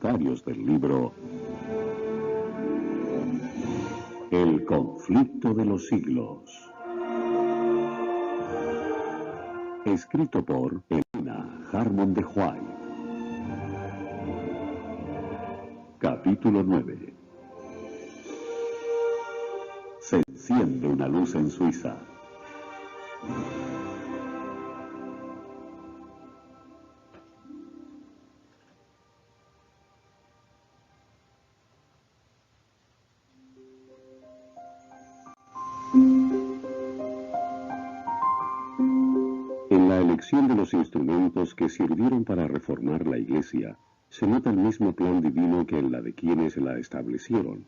voluntarios del libro El conflicto de los siglos, escrito por Helena Harmon de White. Capítulo 9. Se enciende una luz en Suiza. En la elección de los instrumentos que sirvieron para reformar la Iglesia, se nota el mismo plan divino que en la de quienes la establecieron.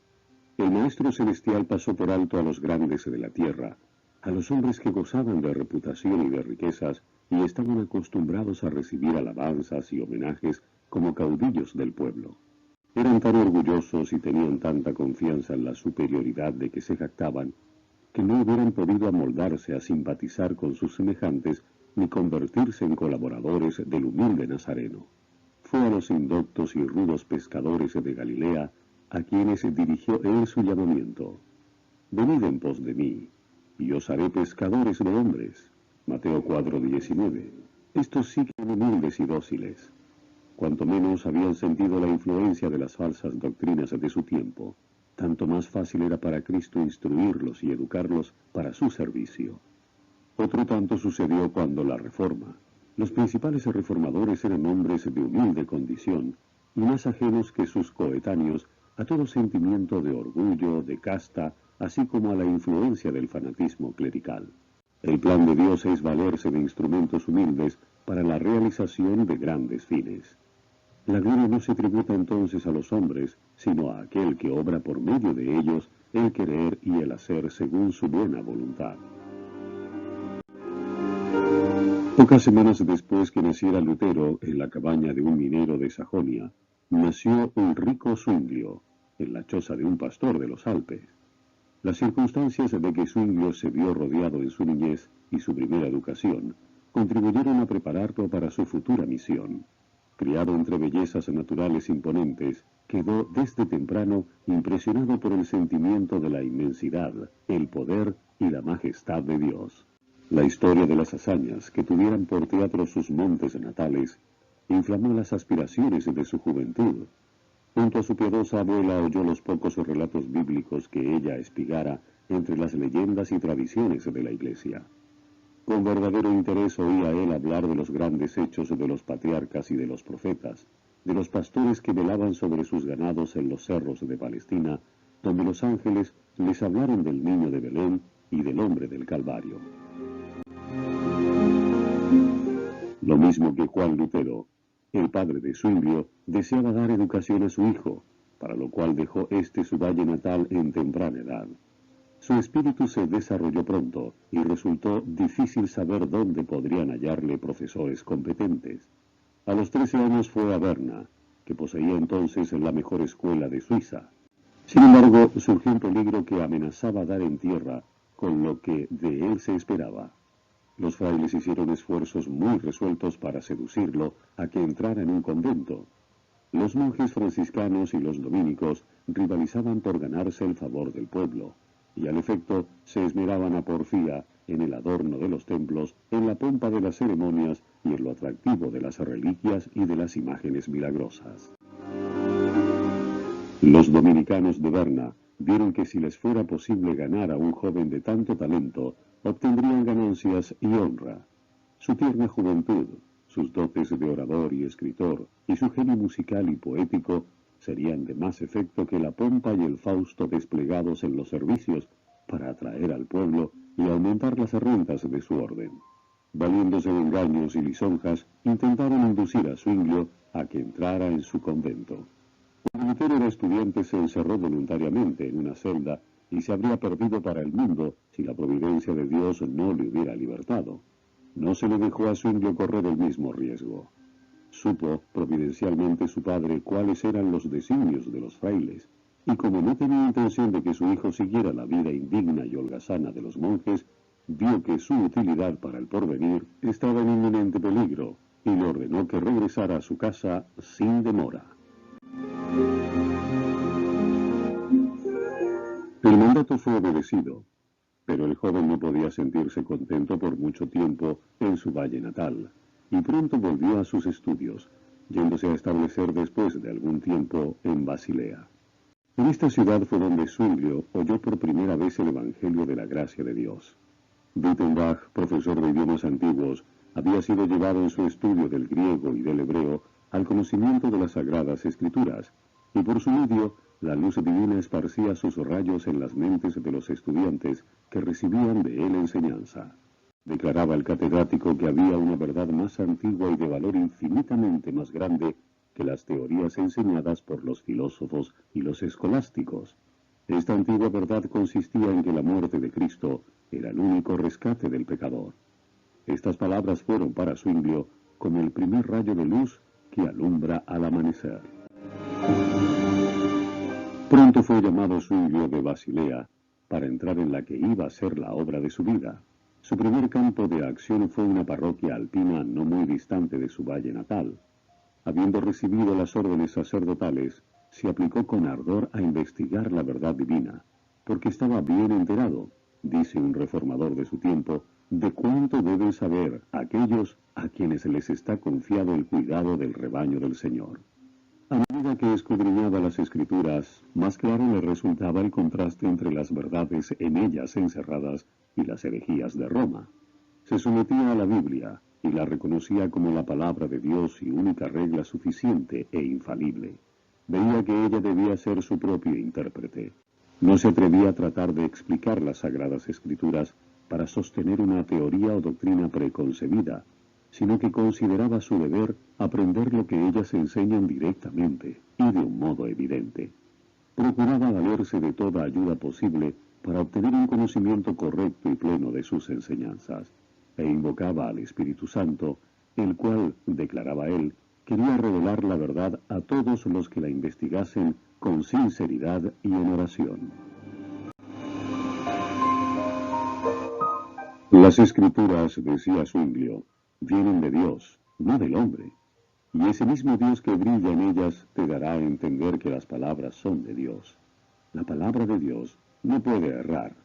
El Maestro Celestial pasó por alto a los grandes de la tierra, a los hombres que gozaban de reputación y de riquezas y estaban acostumbrados a recibir alabanzas y homenajes como caudillos del pueblo. Eran tan orgullosos y tenían tanta confianza en la superioridad de que se jactaban, que no hubieran podido amoldarse a simpatizar con sus semejantes ni convertirse en colaboradores del humilde Nazareno. Fue a los indoctos y rudos pescadores de Galilea a quienes dirigió él su llamamiento. Venid en pos de mí, y os haré pescadores de hombres. Mateo 4:19. Estos sí que eran humildes y dóciles. Cuanto menos habían sentido la influencia de las falsas doctrinas de su tiempo, tanto más fácil era para Cristo instruirlos y educarlos para su servicio. Otro tanto sucedió cuando la Reforma. Los principales reformadores eran hombres de humilde condición y más ajenos que sus coetáneos a todo sentimiento de orgullo, de casta, así como a la influencia del fanatismo clerical. El plan de Dios es valerse de instrumentos humildes para la realización de grandes fines. La gloria no se tributa entonces a los hombres, sino a aquel que obra por medio de ellos el querer y el hacer según su buena voluntad. Pocas semanas después que naciera Lutero en la cabaña de un minero de Sajonia, nació un rico Zwinglio, en la choza de un pastor de los Alpes. Las circunstancias de que Zwinglio se vio rodeado en su niñez y su primera educación contribuyeron a prepararlo para su futura misión. Criado entre bellezas naturales imponentes, quedó desde temprano impresionado por el sentimiento de la inmensidad, el poder y la majestad de Dios. La historia de las hazañas que tuvieran por teatro sus montes natales inflamó las aspiraciones de su juventud. Junto a su piadosa abuela oyó los pocos relatos bíblicos que ella espigara entre las leyendas y tradiciones de la Iglesia. Con verdadero interés oía él hablar de los grandes hechos de los patriarcas y de los profetas, de los pastores que velaban sobre sus ganados en los cerros de Palestina, donde los ángeles les hablaron del niño de Belén y del hombre del Calvario. Lo mismo que Juan Lutero, el padre de Zwinglio deseaba dar educación a su hijo, para lo cual dejó su valle natal en temprana edad. Su espíritu se desarrolló pronto y resultó difícil saber dónde podrían hallarle profesores competentes. A los 13 años fue a Berna, que poseía entonces la mejor escuela de Suiza. Sin embargo, surgió un peligro que amenazaba dar en tierra con lo que de él se esperaba. Los frailes hicieron esfuerzos muy resueltos para seducirlo a que entrara en un convento. Los monjes franciscanos y los dominicos rivalizaban por ganarse el favor del pueblo, y al efecto se esmeraban a porfía en el adorno de los templos, en la pompa de las ceremonias y en lo atractivo de las reliquias y de las imágenes milagrosas. Los dominicanos de Berna vieron que si les fuera posible ganar a un joven de tanto talento, obtendrían ganancias y honra. Su tierna juventud, sus dotes de orador y escritor, y su genio musical y poético serían de más efecto que la pompa y el fausto desplegados en los servicios para atraer al pueblo y aumentar las rentas de su orden. Valiéndose de engaños y lisonjas, intentaron inducir a Zwinglio a que entrara en su convento. Cuando Lutero era estudiante se encerró voluntariamente en una celda y se habría perdido para el mundo si la providencia de Dios no le hubiera libertado. No se le dejó a Zwinglio correr el mismo riesgo. Supo providencialmente su padre cuáles eran los designios de los frailes, y como no tenía intención de que su hijo siguiera la vida indigna y holgazana de los monjes, vio que su utilidad para el porvenir estaba en inminente peligro, y le ordenó que regresara a su casa sin demora. mandato fue obedecido, pero el joven no podía sentirse contento por mucho tiempo en su valle natal, y pronto volvió a sus estudios, yéndose a establecer después de algún tiempo en Basilea. En esta ciudad fue donde Zwinglio oyó por primera vez el Evangelio de la gracia de Dios. Wittenbach, profesor de idiomas antiguos, había sido llevado en su estudio del griego y del hebreo al conocimiento de las Sagradas Escrituras, y por su medio la luz divina esparcía sus rayos en las mentes de los estudiantes que recibían de él enseñanza. Declaraba el catedrático que había una verdad más antigua y de valor infinitamente más grande que las teorías enseñadas por los filósofos y los escolásticos. Esta antigua verdad consistía en que la muerte de Cristo era el único rescate del pecador. Estas palabras fueron para Zwinglio como el primer rayo de luz que alumbra al amanecer. Pronto fue llamado Zwinglio de Basilea para entrar en la que iba a ser la obra de su vida. Su primer campo de acción fue una parroquia alpina no muy distante de su valle natal. Habiendo recibido las órdenes sacerdotales, se aplicó con ardor a investigar la verdad divina, porque estaba bien enterado, dice un reformador de su tiempo, de cuánto deben saber aquellos a quienes les está confiado el cuidado del rebaño del Señor. A medida que escudriñaba las Escrituras, más claro le resultaba el contraste entre las verdades en ellas encerradas y las herejías de Roma. Se sometía a la Biblia y la reconocía como la palabra de Dios y única regla suficiente e infalible. Veía que ella debía ser su propio intérprete. No se atrevía a tratar de explicar las Sagradas Escrituras para sostener una teoría o doctrina preconcebida, sino que consideraba su deber aprender lo que ellas enseñan directamente y de un modo evidente. Procuraba valerse de toda ayuda posible para obtener un conocimiento correcto y pleno de sus enseñanzas, e invocaba al Espíritu Santo, el cual, declaraba él, quería revelar la verdad a todos los que la investigasen con sinceridad y en oración. Las Escrituras, decía Zwinglio, vienen de Dios, no del hombre, y ese mismo Dios que brilla en ellas te dará a entender que las palabras son de Dios. La palabra de Dios no puede errar.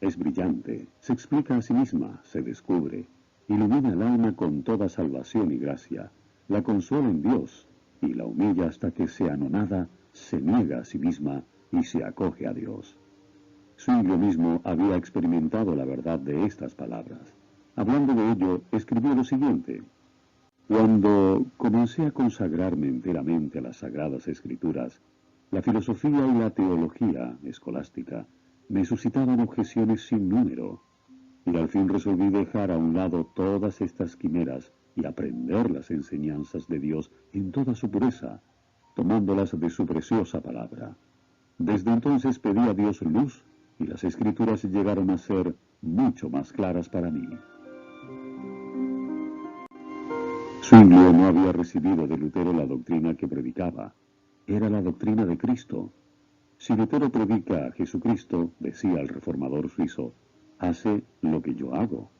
Es brillante, se explica a sí misma, se descubre, ilumina el alma con toda salvación y gracia, la consuela en Dios y la humilla hasta que, se anonada, se niega a sí misma y se acoge a Dios. Zwinglio mismo había experimentado la verdad de estas palabras. Hablando de ello, escribió lo siguiente: cuando comencé a consagrarme enteramente a las Sagradas Escrituras, la filosofía y la teología escolástica me suscitaban objeciones sin número, y al fin resolví dejar a un lado todas estas quimeras y aprender las enseñanzas de Dios en toda su pureza, tomándolas de su preciosa palabra. Desde entonces pedí a Dios luz, y las Escrituras llegaron a ser mucho más claras para mí. Zwinglio no había recibido de Lutero la doctrina que predicaba. Era la doctrina de Cristo. Si Lutero predica a Jesucristo, decía el reformador suizo, hace lo que yo hago.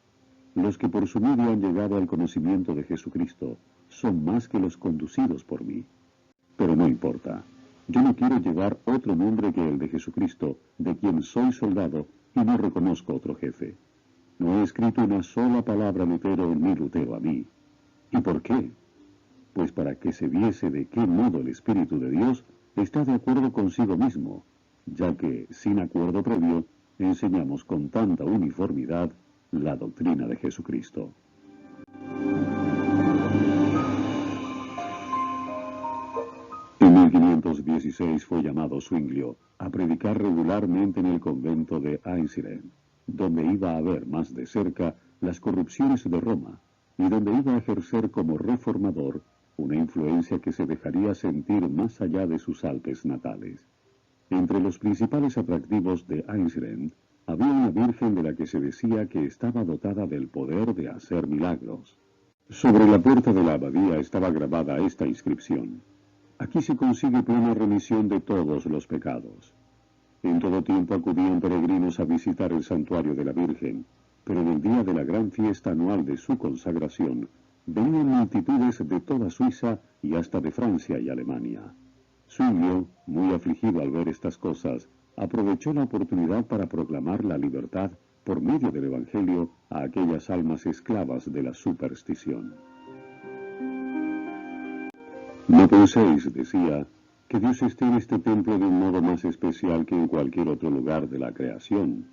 Los que por su medio han llegado al conocimiento de Jesucristo son más que los conducidos por mí. Pero no importa. Yo no quiero llevar otro nombre que el de Jesucristo, de quien soy soldado y no reconozco otro jefe. No he escrito una sola palabra Lutero en mi Lutero a mí. ¿Y por qué? Pues para que se viese de qué modo el Espíritu de Dios está de acuerdo consigo mismo, ya que, sin acuerdo previo, enseñamos con tanta uniformidad la doctrina de Jesucristo. En 1516 fue llamado Zwinglio a predicar regularmente en el convento de Einsiedeln, donde iba a ver más de cerca las corrupciones de Roma, y donde iba a ejercer como reformador una influencia que se dejaría sentir más allá de sus Alpes natales. Entre los principales atractivos de Einsiedeln había una virgen de la que se decía que estaba dotada del poder de hacer milagros. Sobre la puerta de la abadía estaba grabada esta inscripción: aquí se consigue plena remisión de todos los pecados. En todo tiempo acudían peregrinos a visitar el santuario de la Virgen, pero en el día de la gran fiesta anual de su consagración, venían multitudes de toda Suiza y hasta de Francia y Alemania. Zwinglio, muy afligido al ver estas cosas, aprovechó la oportunidad para proclamar la libertad por medio del Evangelio a aquellas almas esclavas de la superstición. No penséis, decía, que Dios esté en este templo de un modo más especial que en cualquier otro lugar de la creación.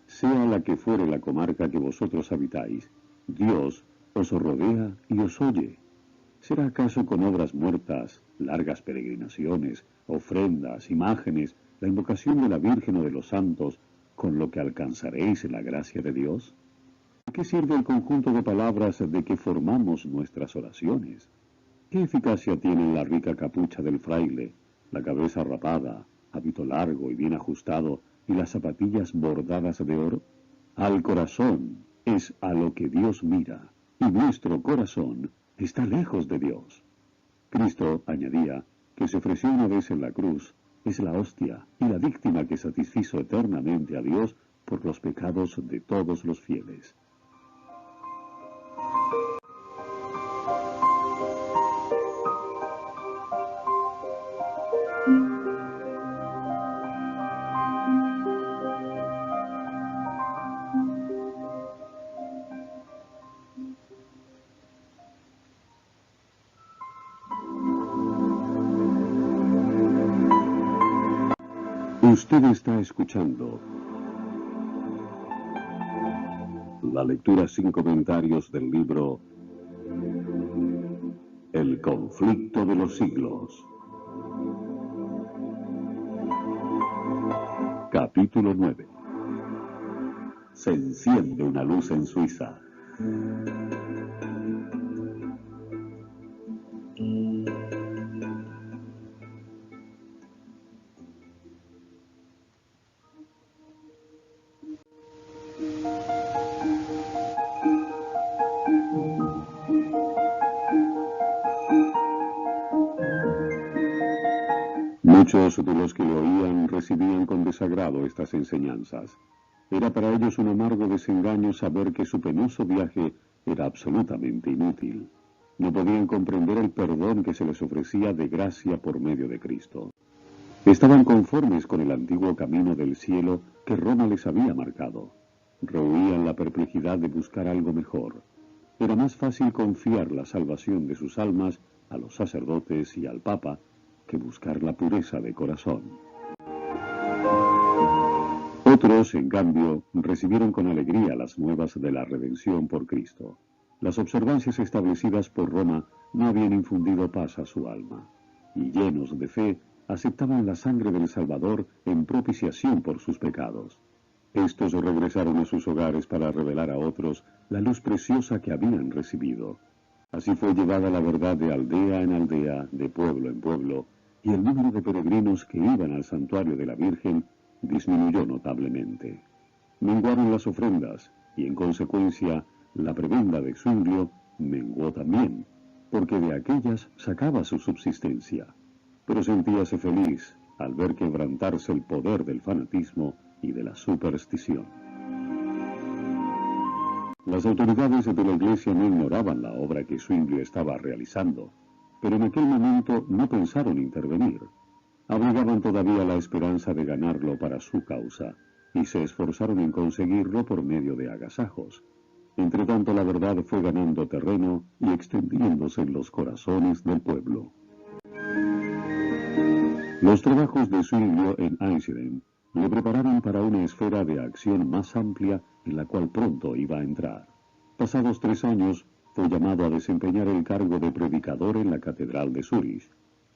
Sea la que fuere la comarca que vosotros habitáis, Dios os rodea y os oye. ¿Será acaso con obras muertas, largas peregrinaciones, ofrendas, imágenes, la invocación de la Virgen o de los santos, con lo que alcanzaréis la gracia de Dios? ¿A qué sirve el conjunto de palabras de que formamos nuestras oraciones? ¿Qué eficacia tiene la rica capucha del fraile, la cabeza rapada, hábito largo y bien ajustado, y las zapatillas bordadas de oro? Al corazón es a lo que Dios mira, y nuestro corazón está lejos de Dios. Cristo, añadía, que se ofreció una vez en la cruz, es la hostia y la víctima que satisfizo eternamente a Dios por los pecados de todos los fieles. Usted está escuchando la lectura sin comentarios del libro El conflicto de los siglos. Capítulo 9. Se enciende una luz en Suiza. Muchos de los que lo oían recibían con desagrado estas enseñanzas. Era para ellos un amargo desengaño saber que su penoso viaje era absolutamente inútil. No podían comprender el perdón que se les ofrecía de gracia por medio de Cristo. Estaban conformes con el antiguo camino del cielo que Roma les había marcado. Rehuían la perplejidad de buscar algo mejor. Era más fácil confiar la salvación de sus almas a los sacerdotes y al Papa que buscar la pureza de corazón. Otros, en cambio, recibieron con alegría las nuevas de la redención por Cristo. Las observancias establecidas por Roma no habían infundido paz a su alma, y llenos de fe, aceptaban la sangre del Salvador en propiciación por sus pecados. Estos regresaron a sus hogares para revelar a otros la luz preciosa que habían recibido. Así fue llevada la verdad de aldea en aldea, de pueblo en pueblo, y el número de peregrinos que iban al santuario de la Virgen disminuyó notablemente. Menguaron las ofrendas, y en consecuencia la prebenda de Zwinglio menguó también, porque de aquellas sacaba su subsistencia. Pero sentíase feliz al ver quebrantarse el poder del fanatismo y de la superstición. Las autoridades de la Iglesia no ignoraban la obra que Zwinglio estaba realizando, pero en aquel momento no pensaron intervenir. Abrigaban todavía la esperanza de ganarlo para su causa, y se esforzaron en conseguirlo por medio de agasajos. Entretanto, la verdad fue ganando terreno y extendiéndose en los corazones del pueblo. Los trabajos de Zwinglio en Einsiedeln le prepararon para una esfera de acción más amplia en la cual pronto iba a entrar. Pasados 3 años, fue llamado a desempeñar el cargo de predicador en la Catedral de Zúrich.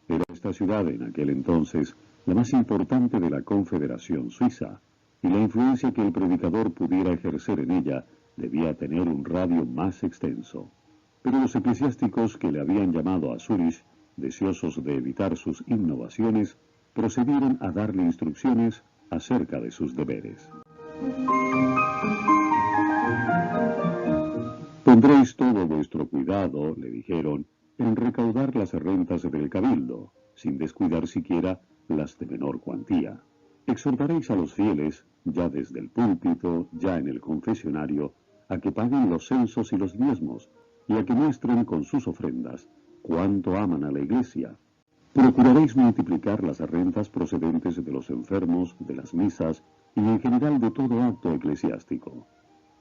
Era esta ciudad en aquel entonces la más importante de la Confederación Suiza, y la influencia que el predicador pudiera ejercer en ella debía tener un radio más extenso. Pero los eclesiásticos que le habían llamado a Zúrich, deseosos de evitar sus innovaciones, procedieron a darle instrucciones acerca de sus deberes. Pondréis todo vuestro cuidado, le dijeron, en recaudar las rentas del cabildo, sin descuidar siquiera las de menor cuantía. Exhortaréis a los fieles, ya desde el púlpito, ya en el confesionario, a que paguen los censos y los diezmos, y a que muestren con sus ofrendas cuánto aman a la Iglesia. Procuraréis multiplicar las rentas procedentes de los enfermos, de las misas y en general de todo acto eclesiástico.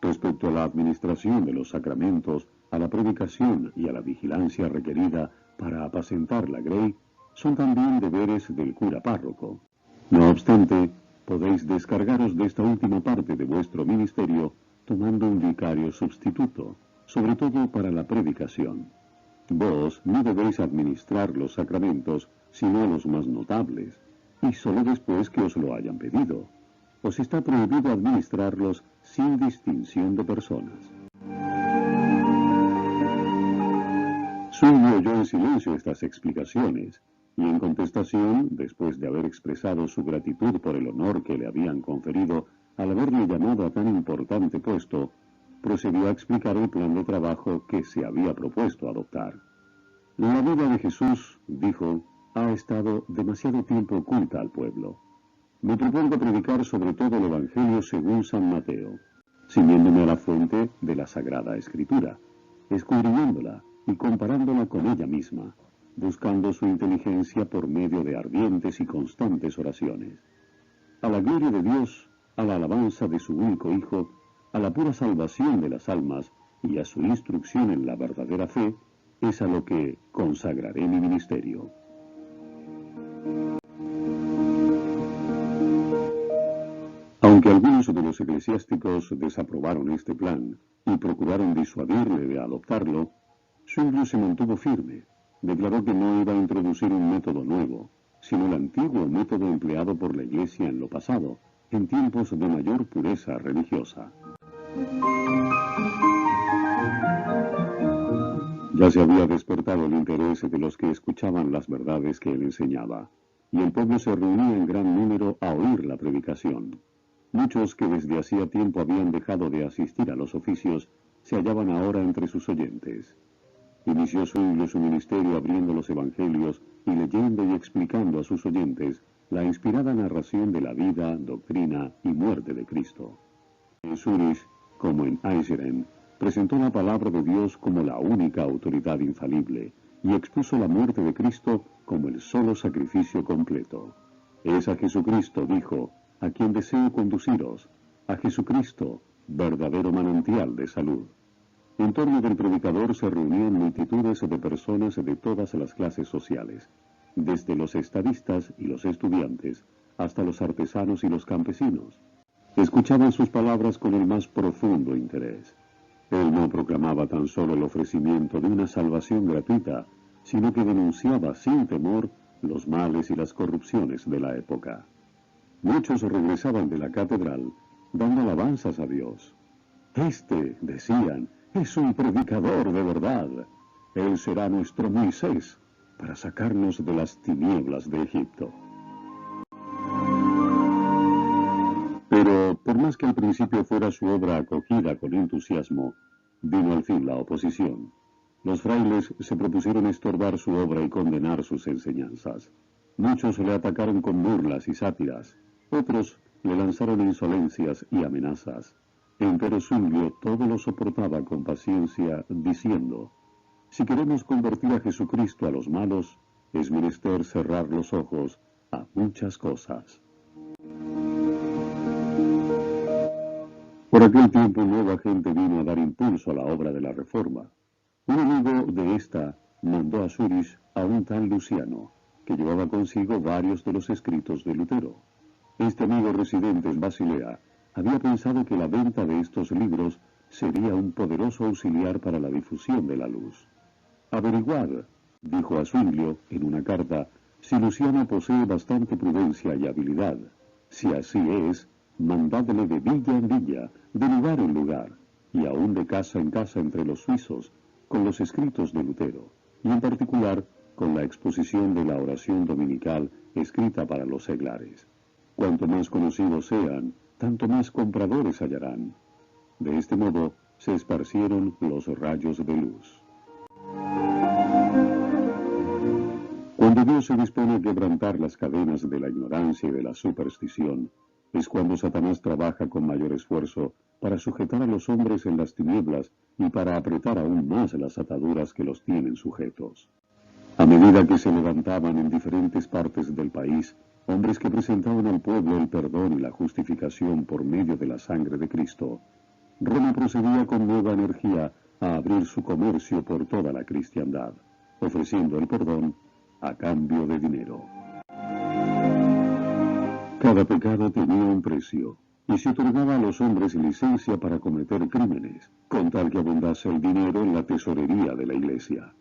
Respecto a la administración de los sacramentos, a la predicación y a la vigilancia requerida para apacentar la grey, son también deberes del cura párroco. No obstante, podéis descargaros de esta última parte de vuestro ministerio tomando un vicario sustituto, sobre todo para la predicación. Vos no debéis administrar los sacramentos, sino los más notables, y sólo después que os lo hayan pedido. Os está prohibido administrarlos sin distinción de personas. Zwingli oyó en silencio estas explicaciones, y en contestación, después de haber expresado su gratitud por el honor que le habían conferido al haberle llamado a tan importante puesto, procedió a explicar el plan de trabajo que se había propuesto adoptar. La vida de Jesús, dijo, ha estado demasiado tiempo oculta al pueblo. Me propongo predicar sobre todo el Evangelio según San Mateo, ciñéndome a la fuente de la Sagrada Escritura, escudriñándola y comparándola con ella misma, buscando su inteligencia por medio de ardientes y constantes oraciones. A la gloria de Dios, a la alabanza de su único Hijo, a la pura salvación de las almas y a su instrucción en la verdadera fe, es a lo que consagraré mi ministerio. Aunque algunos de los eclesiásticos desaprobaron este plan y procuraron disuadirle de adoptarlo, Zwingli se mantuvo firme. Declaró que no iba a introducir un método nuevo, sino el antiguo método empleado por la Iglesia en lo pasado, en tiempos de mayor pureza religiosa. Ya se había despertado el interés de los que escuchaban las verdades que él enseñaba, y el pueblo se reunía en gran número a oír la predicación. Muchos que desde hacía tiempo habían dejado de asistir a los oficios se hallaban ahora entre sus oyentes. Inició Zwingli su ministerio abriendo los evangelios y leyendo y explicando a sus oyentes la inspirada narración de la vida, doctrina y muerte de Cristo. En Zúrich, como en Eichstätt, presentó la palabra de Dios como la única autoridad infalible y expuso la muerte de Cristo como el solo sacrificio completo. Es a Jesucristo, dijo, a quien deseo conduciros, a Jesucristo, verdadero manantial de salud. En torno del predicador se reunían multitudes de personas de todas las clases sociales, desde los estadistas y los estudiantes hasta los artesanos y los campesinos. Escuchaban sus palabras con el más profundo interés. Él no proclamaba tan solo el ofrecimiento de una salvación gratuita, sino que denunciaba sin temor los males y las corrupciones de la época. Muchos regresaban de la catedral dando alabanzas a Dios. Este, decían, es un predicador de verdad. Él será nuestro Moisés para sacarnos de las tinieblas de Egipto. Pero, por más que al principio fuera su obra acogida con entusiasmo, vino al fin la oposición. Los frailes se propusieron estorbar su obra y condenar sus enseñanzas. Muchos le atacaron con burlas y sátiras, otros le lanzaron insolencias y amenazas. Empero Zwingli todo lo soportaba con paciencia, diciendo, si queremos convertir a Jesucristo a los malos, es menester cerrar los ojos a muchas cosas. Por aquel tiempo nueva gente vino a dar impulso a la obra de la Reforma. Un amigo de esta mandó a Zúrich a un tal Luciano, que llevaba consigo varios de los escritos de Lutero. Este amigo residente en Basilea había pensado que la venta de estos libros sería un poderoso auxiliar para la difusión de la luz. Averiguad, dijo a Zwingli en una carta, si Luciano posee bastante prudencia y habilidad. Si así es, mandadle de villa en villa, de lugar en lugar, y aún de casa en casa entre los suizos, con los escritos de Lutero, y en particular con la exposición de la oración dominical escrita para los seglares. Cuanto más conocidos sean, tanto más compradores hallarán. De este modo se esparcieron los rayos de luz. Cuando Dios se dispone a quebrantar las cadenas de la ignorancia y de la superstición, es cuando Satanás trabaja con mayor esfuerzo para sujetar a los hombres en las tinieblas y para apretar aún más las ataduras que los tienen sujetos. A medida que se levantaban en diferentes partes del país, hombres que presentaban al pueblo el perdón y la justificación por medio de la sangre de Cristo, Roma procedía con nueva energía a abrir su comercio por toda la cristiandad, ofreciendo el perdón a cambio de dinero. Cada pecado tenía un precio, y se otorgaba a los hombres licencia para cometer crímenes, con tal que abundase el dinero en la tesorería de la Iglesia.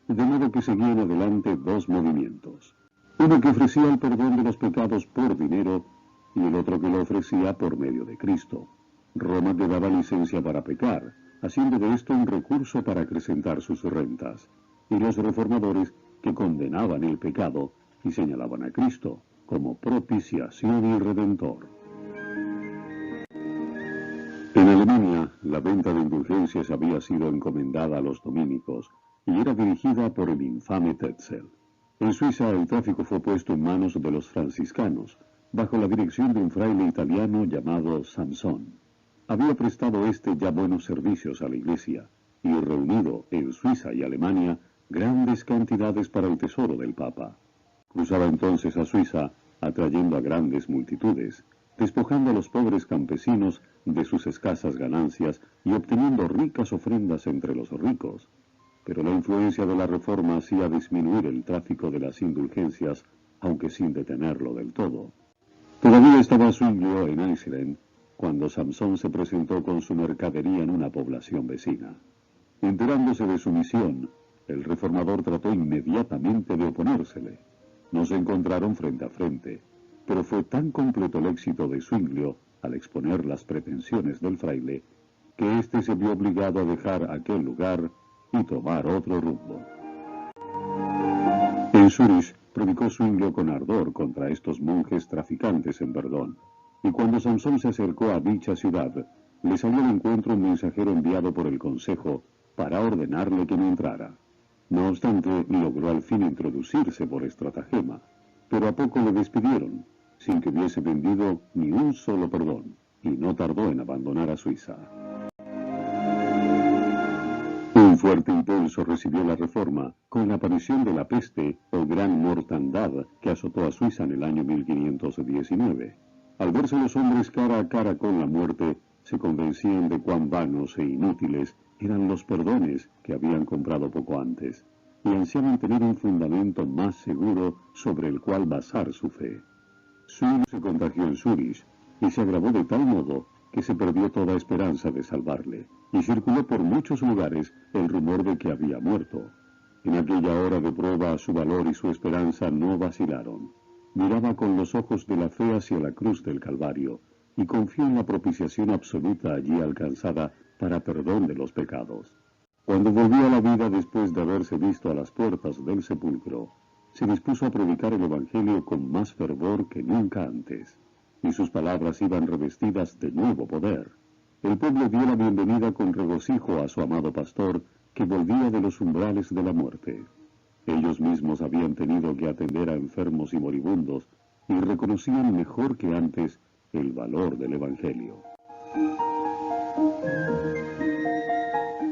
De modo que seguían adelante dos movimientos. Uno que ofrecía el perdón de los pecados por dinero, y el otro que lo ofrecía por medio de Cristo. Roma te daba licencia para pecar, haciendo de esto un recurso para acrecentar sus rentas, y los reformadores que condenaban el pecado y señalaban a Cristo como propiciación y redentor. En Alemania, la venta de indulgencias había sido encomendada a los dominicos y era dirigida por el infame Tetzel. En Suiza, el tráfico fue puesto en manos de los franciscanos, bajo la dirección de un fraile italiano llamado Samson. Había prestado ya buenos servicios a la Iglesia y reunido en Suiza y Alemania grandes cantidades para el tesoro del Papa. Cruzaba entonces a Suiza, atrayendo a grandes multitudes, despojando a los pobres campesinos de sus escasas ganancias y obteniendo ricas ofrendas entre los ricos. Pero la influencia de la reforma hacía disminuir el tráfico de las indulgencias, aunque sin detenerlo del todo. Todavía estaba Zwinglio en Eisleben cuando Samson se presentó con su mercadería en una población vecina. Enterándose de su misión, el reformador trató inmediatamente de oponérsele. No se encontraron frente a frente, pero fue tan completo el éxito de Zwinglio al exponer las pretensiones del fraile, que éste se vio obligado a dejar aquel lugar y tomar otro rumbo. En Zúrich predicó Zwinglio con ardor contra estos monjes traficantes en perdón, y cuando Samson se acercó a dicha ciudad, le salió al encuentro un mensajero enviado por el consejo para ordenarle que no entrara. No obstante, logró al fin introducirse por estratagema, pero a poco le despidieron, sin que hubiese vendido ni un solo perdón, y no tardó en abandonar a Suiza. Un fuerte impulso recibió la reforma con la aparición de la peste o gran mortandad que azotó a Suiza en el año 1519. Al verse los hombres cara a cara con la muerte, se convencían de cuán vanos e inútiles eran los perdones que habían comprado poco antes, y ansiaban tener un fundamento más seguro sobre el cual basar su fe. Zwinglio se contagió en Zúrich y se agravó de tal modo que se perdió toda esperanza de salvarle, y circuló por muchos lugares el rumor de que había muerto. En aquella hora de prueba su valor y su esperanza no vacilaron. Miraba con los ojos de la fe hacia la cruz del Calvario, y confió en la propiciación absoluta allí alcanzada para perdón de los pecados. Cuando volvió a la vida después de haberse visto a las puertas del sepulcro, se dispuso a predicar el Evangelio con más fervor que nunca antes, y sus palabras iban revestidas de nuevo poder. El pueblo dio la bienvenida con regocijo a su amado pastor, que volvía de los umbrales de la muerte. Ellos mismos habían tenido que atender a enfermos y moribundos, y reconocían mejor que antes el valor del Evangelio.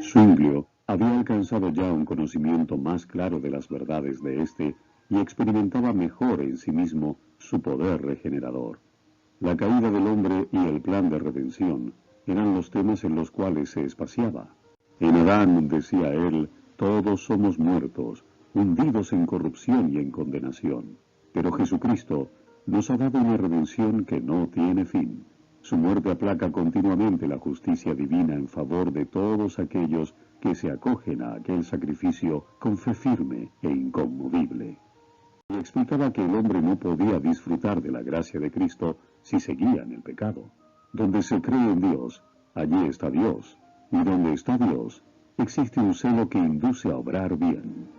Zwinglio había alcanzado ya un conocimiento más claro de las verdades de éste y experimentaba mejor en sí mismo su poder regenerador. La caída del hombre y el plan de redención eran los temas en los cuales se espaciaba. En Adán, decía él, todos somos muertos, hundidos en corrupción y en condenación. Pero Jesucristo nos ha dado una redención que no tiene fin. Su muerte aplaca continuamente la justicia divina en favor de todos aquellos que se acogen a aquel sacrificio con fe firme e inconmovible. Y explicaba que el hombre no podía disfrutar de la gracia de Cristo si seguía en el pecado. Donde se cree en Dios, allí está Dios, y donde está Dios, existe un celo que induce a obrar bien.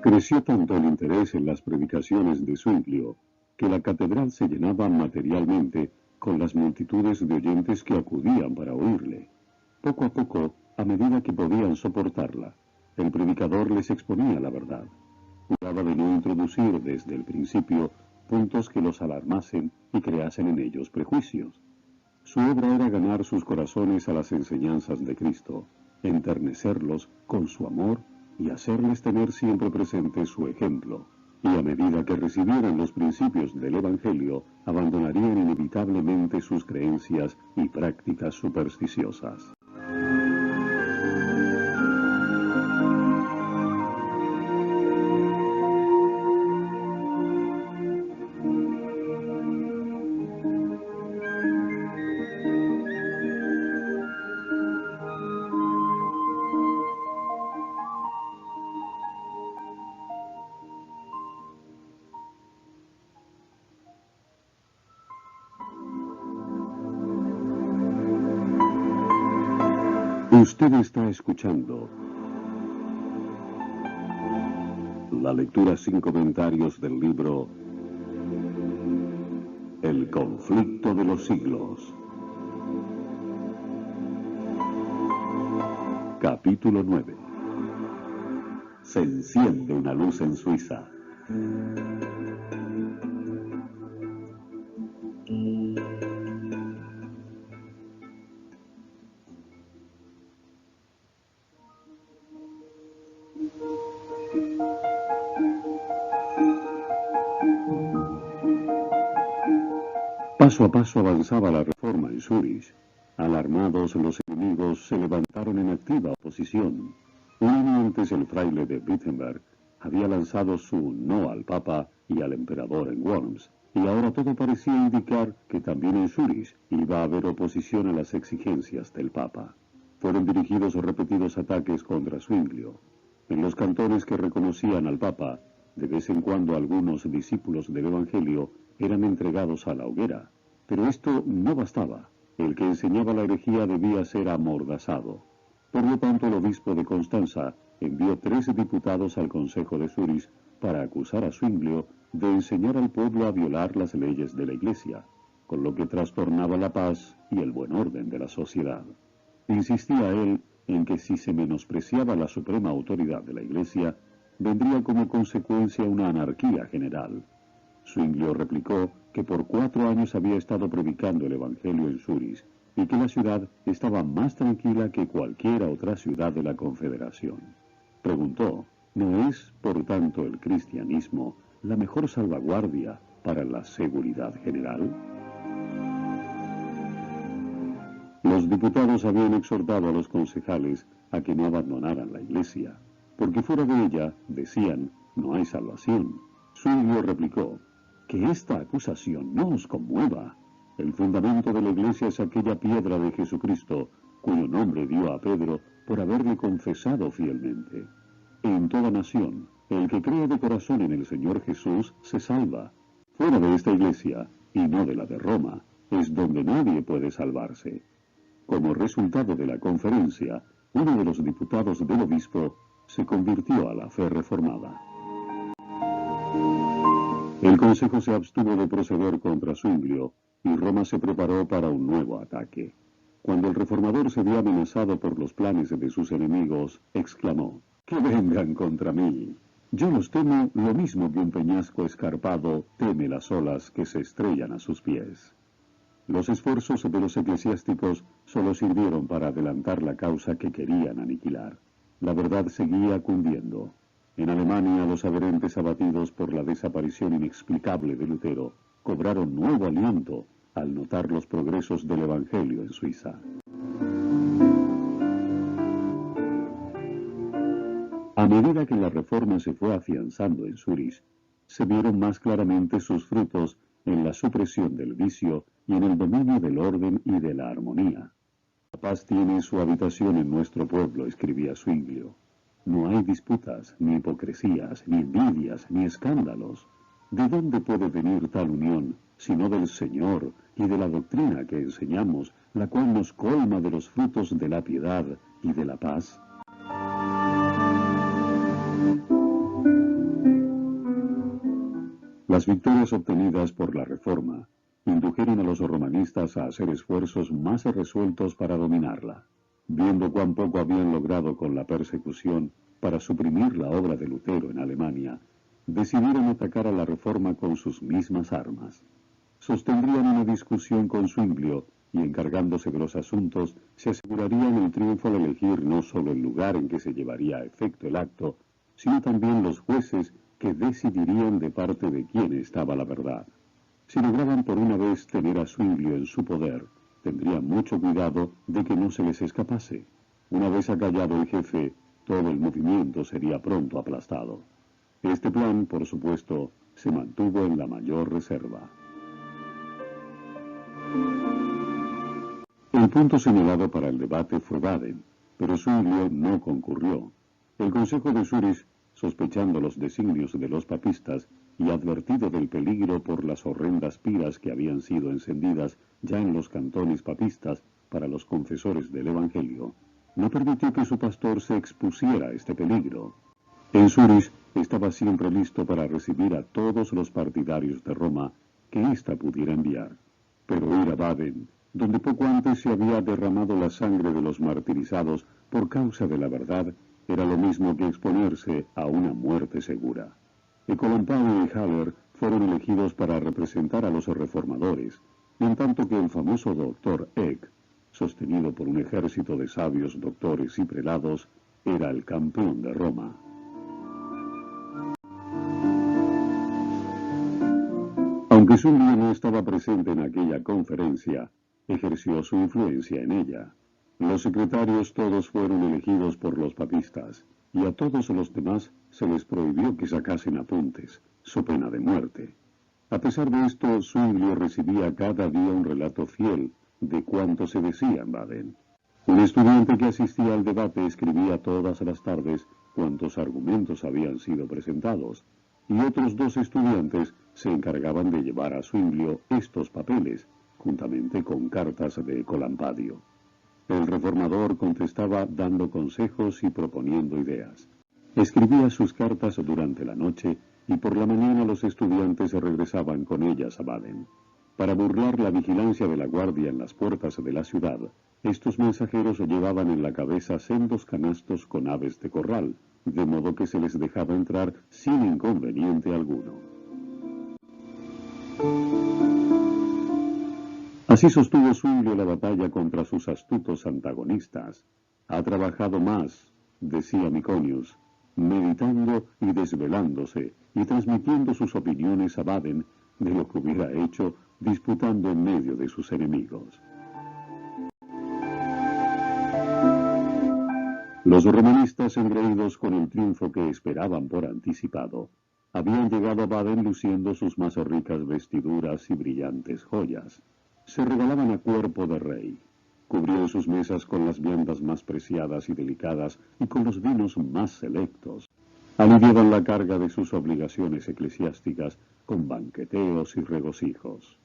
Creció tanto el interés en las predicaciones de Zwinglio, que la catedral se llenaba materialmente con las multitudes de oyentes que acudían para oírle. Poco a poco, a medida que podían soportarla, el predicador les exponía la verdad. Cuidaba de no introducir desde el principio puntos que los alarmasen y creasen en ellos prejuicios. Su obra era ganar sus corazones a las enseñanzas de Cristo, enternecerlos con su amor y hacerles tener siempre presente su ejemplo. Y a medida que recibieran los principios del Evangelio, abandonarían inevitablemente sus creencias y prácticas supersticiosas. Usted está escuchando la lectura sin comentarios del libro El conflicto de los siglos. Capítulo 9. Se enciende una luz en Suiza. Paso a paso avanzaba la reforma en Zúrich. Alarmados, los enemigos se levantaron en activa oposición. Un año antes, el fraile de Wittenberg había lanzado su no al Papa y al emperador en Worms, y ahora todo parecía indicar que también en Zúrich iba a haber oposición a las exigencias del Papa. Fueron dirigidos repetidos ataques contra Zwinglio. En los cantones que reconocían al Papa, de vez en cuando algunos discípulos del Evangelio eran entregados a la hoguera. Pero esto no bastaba. El que enseñaba la herejía debía ser amordazado. Por lo tanto, el obispo de Constanza envió 13 diputados al Consejo de Zúrich para acusar a Zwinglio de enseñar al pueblo a violar las leyes de la Iglesia, con lo que trastornaba la paz y el buen orden de la sociedad. Insistía él en que si se menospreciaba la suprema autoridad de la Iglesia, vendría como consecuencia una anarquía general. Zwinglio replicó que por 4 años había estado predicando el Evangelio en Zúrich y que la ciudad estaba más tranquila que cualquier otra ciudad de la Confederación. Preguntó, ¿no es, por tanto, el cristianismo la mejor salvaguardia para la seguridad general? Los diputados habían exhortado a los concejales a que no abandonaran la Iglesia, porque fuera de ella, decían, no hay salvación. Zwinglio replicó, que esta acusación no os conmueva. El fundamento de la Iglesia es aquella piedra de Jesucristo, cuyo nombre dio a Pedro por haberle confesado fielmente. En toda nación, el que cree de corazón en el Señor Jesús se salva. Fuera de esta Iglesia, y no de la de Roma, es donde nadie puede salvarse. Como resultado de la conferencia, uno de los diputados del obispo se convirtió a la fe reformada. El Consejo se abstuvo de proceder contra Zwinglio y Roma se preparó para un nuevo ataque. Cuando el reformador se vio amenazado por los planes de sus enemigos, exclamó, «¡Que vengan contra mí! Yo los temo lo mismo que un peñasco escarpado teme las olas que se estrellan a sus pies». Los esfuerzos de los eclesiásticos solo sirvieron para adelantar la causa que querían aniquilar. La verdad seguía cundiendo. En Alemania, los adherentes abatidos por la desaparición inexplicable de Lutero cobraron nuevo aliento al notar los progresos del Evangelio en Suiza. A medida que la reforma se fue afianzando en Zúrich, se vieron más claramente sus frutos en la supresión del vicio y en el dominio del orden y de la armonía. La paz tiene su habitación en nuestro pueblo, escribía Zwinglio. No hay disputas, ni hipocresías, ni envidias, ni escándalos. ¿De dónde puede venir tal unión, sino del Señor y de la doctrina que enseñamos, la cual nos colma de los frutos de la piedad y de la paz? Las victorias obtenidas por la Reforma indujeron a los romanistas a hacer esfuerzos más resueltos para dominarla. Viendo cuán poco habían logrado con la persecución para suprimir la obra de Lutero en Alemania, decidieron atacar a la Reforma con sus mismas armas. Sostendrían una discusión con Zwinglio y encargándose de los asuntos, se asegurarían el triunfo al elegir no solo el lugar en que se llevaría a efecto el acto, sino también los jueces que decidirían de parte de quién estaba la verdad. Si lograban por una vez tener a Zwinglio en su poder, tendrían mucho cuidado de que no se les escapase. Una vez acallado el jefe, todo el movimiento sería pronto aplastado. Este plan, por supuesto, se mantuvo en la mayor reserva. El punto señalado para el debate fue Baden, pero Zwinglio no concurrió. El Consejo de Zúrich, sospechando los designios de los papistas y advertido del peligro por las horrendas piras que habían sido encendidas ya en los cantones papistas para los confesores del Evangelio, no permitió que su pastor se expusiera a este peligro. En Zúrich estaba siempre listo para recibir a todos los partidarios de Roma que ésta pudiera enviar, pero ir a Baden, donde poco antes se había derramado la sangre de los martirizados por causa de la verdad, era lo mismo que exponerse a una muerte segura. Ecolampado y Haller fueron elegidos para representar a los reformadores, en tanto que el famoso doctor Eck, sostenido por un ejército de sabios doctores y prelados, era el campeón de Roma. Aunque Zwinglio no estaba presente en aquella conferencia, ejerció su influencia en ella. Los secretarios todos fueron elegidos por los papistas, y a todos los demás se les prohibió que sacasen apuntes, so pena de muerte. A pesar de esto, Zwinglio recibía cada día un relato fiel de cuanto se decía en Baden. Un estudiante que asistía al debate escribía todas las tardes cuantos argumentos habían sido presentados, y otros 2 estudiantes se encargaban de llevar a Zwinglio estos papeles, juntamente con cartas de Ecolampadio. El reformador contestaba dando consejos y proponiendo ideas. Escribía sus cartas durante la noche y por la mañana los estudiantes regresaban con ellas a Baden. Para burlar la vigilancia de la guardia en las puertas de la ciudad, estos mensajeros llevaban en la cabeza sendos canastos con aves de corral, de modo que se les dejaba entrar sin inconveniente alguno. Así sostuvo Zwinglio la batalla contra sus astutos antagonistas. Ha trabajado más, decía Miconius, meditando y desvelándose y transmitiendo sus opiniones a Baden de lo que hubiera hecho disputando en medio de sus enemigos. Los romanistas, engreídos con el triunfo que esperaban por anticipado, habían llegado a Baden luciendo sus más ricas vestiduras y brillantes joyas. Se regalaban a cuerpo de rey. Cubrían sus mesas con las viandas más preciadas y delicadas y con los vinos más selectos. Aliviaban la carga de sus obligaciones eclesiásticas con banqueteos y regocijos.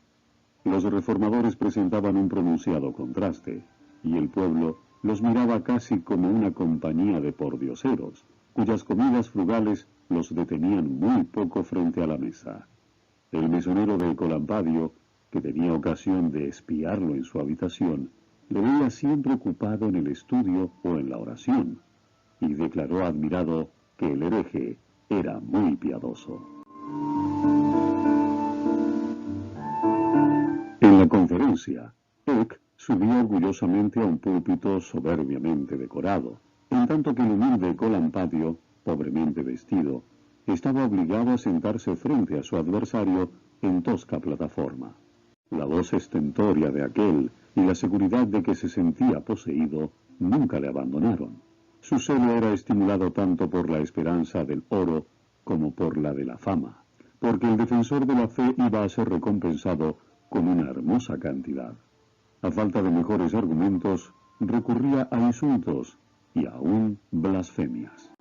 Los reformadores presentaban un pronunciado contraste, y el pueblo los miraba casi como una compañía de pordioseros, cuyas comidas frugales los detenían muy poco frente a la mesa. El mesonero de Ecolampadio, que tenía ocasión de espiarlo en su habitación, lo veía siempre ocupado en el estudio o en la oración, y declaró admirado que el hereje era muy piadoso. En la conferencia, Eck subía orgullosamente a un púlpito soberbiamente decorado, en tanto que el humilde Ecolampadio, pobremente vestido, estaba obligado a sentarse frente a su adversario en tosca plataforma. La voz estentórea de aquel y la seguridad de que se sentía poseído nunca le abandonaron. Su celo era estimulado tanto por la esperanza del oro como por la de la fama, porque el defensor de la fe iba a ser recompensado con una hermosa cantidad. A falta de mejores argumentos, recurría a insultos y aún blasfemias.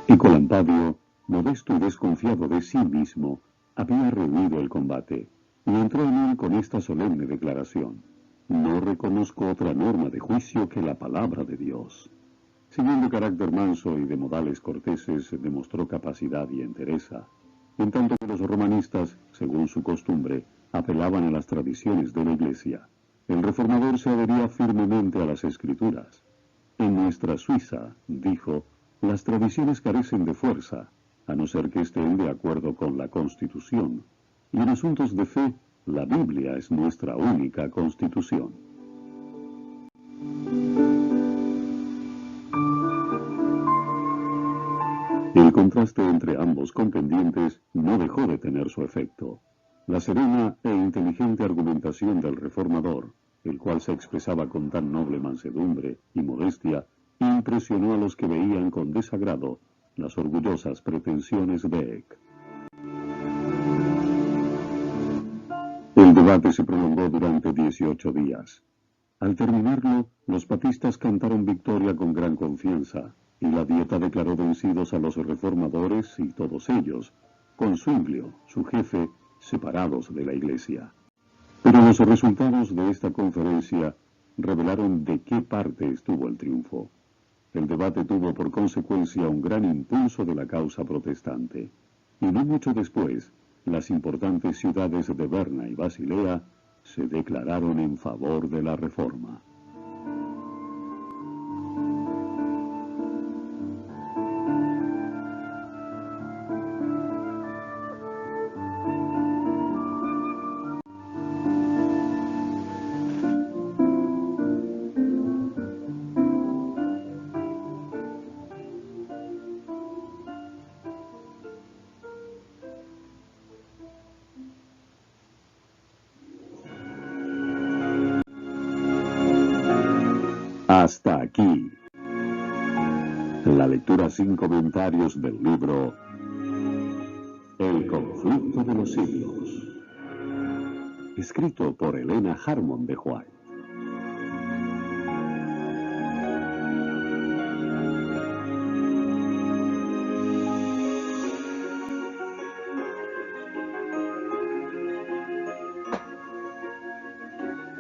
Ecolampadio, modesto y desconfiado de sí mismo, había rehuido el combate y entró en él con esta solemne declaración: no reconozco otra norma de juicio que la palabra de Dios. Siguiendo carácter manso y de modales corteses, demostró capacidad y entereza, en tanto que los romanistas, según su costumbre, apelaban a las tradiciones de la Iglesia. El reformador se adhería firmemente a las Escrituras. En nuestra Suiza, dijo, las tradiciones carecen de fuerza, a no ser que estén de acuerdo con la Constitución, y en asuntos de fe La Biblia es nuestra única constitución. El contraste entre ambos contendientes no dejó de tener su efecto. La serena e inteligente argumentación del reformador, el cual se expresaba con tan noble mansedumbre y modestia, impresionó a los que veían con desagrado las orgullosas pretensiones de Eck. El debate se prolongó durante 18 días. Al terminarlo, los papistas cantaron victoria con gran confianza, y la Dieta declaró vencidos a los reformadores y todos ellos, con Zwinglio, su jefe, separados de la Iglesia. Pero los resultados de esta conferencia revelaron de qué parte estuvo el triunfo. El debate tuvo por consecuencia un gran impulso de la causa protestante, y no mucho después, las importantes ciudades de Berna y Basilea se declararon en favor de la Reforma. Hasta aquí la lectura sin comentarios del libro El conflicto de los siglos, escrito por Elena Harmon de White.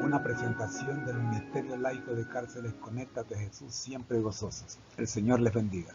Una presentación del Ministerio Laico de Cárceles Conecta de Jesús Siempre Gozosos. El Señor les bendiga.